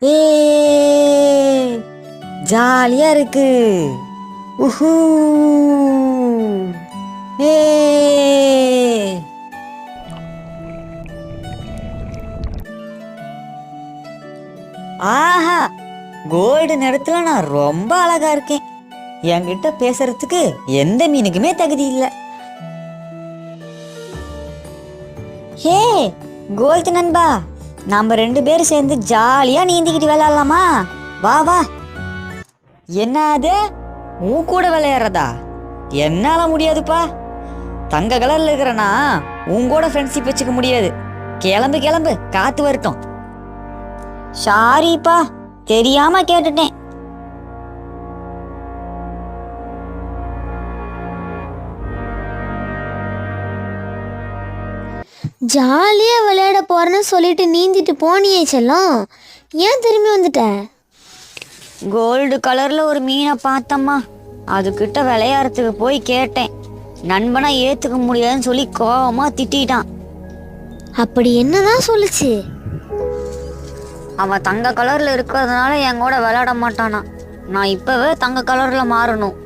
ஏ ஜாலியா இருக்கு. உஹூ ஏ ஆஹா, கோல்டு நிறத்துல நான் ரொம்ப அழகா இருக்கேன். என்கிட்ட பேசுறதுக்கு எந்த மீனுக்குமே தகுதி இல்ல. ஹே கோல்டு நண்பா, நாம 2 பேரும் சேர்ந்து ஜாலியா நீந்திக்கிட்டு விளையாடலாமா? வா வா. என்ன அது, உன் கூட விளையாடுறதா? என்னால முடியாதுப்பா. தங்க கலர்ல இருக்கிறனா உன் கூட ஃப்ரெண்ட்ஷிப் வச்சுக்க முடியாது. கிளம்பு கிளம்பு, காத்து வரட்டும். சாரிப்பா, தெரியாம கேட்டுட்டேன். ஜாலியா விளையாட போறேன்னு சொல்லிட்டு நீந்திட்டு போனியே செல்லம், ஏன் திரும்பி வந்துட்ட? கோல்டு கலர்ல ஒரு மீனை பார்த்தம்மா, அதுகிட்ட விளையாடுறதுக்கு போய் கேட்டேன். நண்பனா ஏத்துக்க முடியாதுன்னு சொல்லி கோவமா திட்டான். அப்படி என்னதான் சொல்லுச்சு? அவன் தங்க கலர்ல இருக்கிறதுனால என் கூட விளையாட மாட்டானா. நான் இப்பவே தங்க கலர்ல மாறணும்.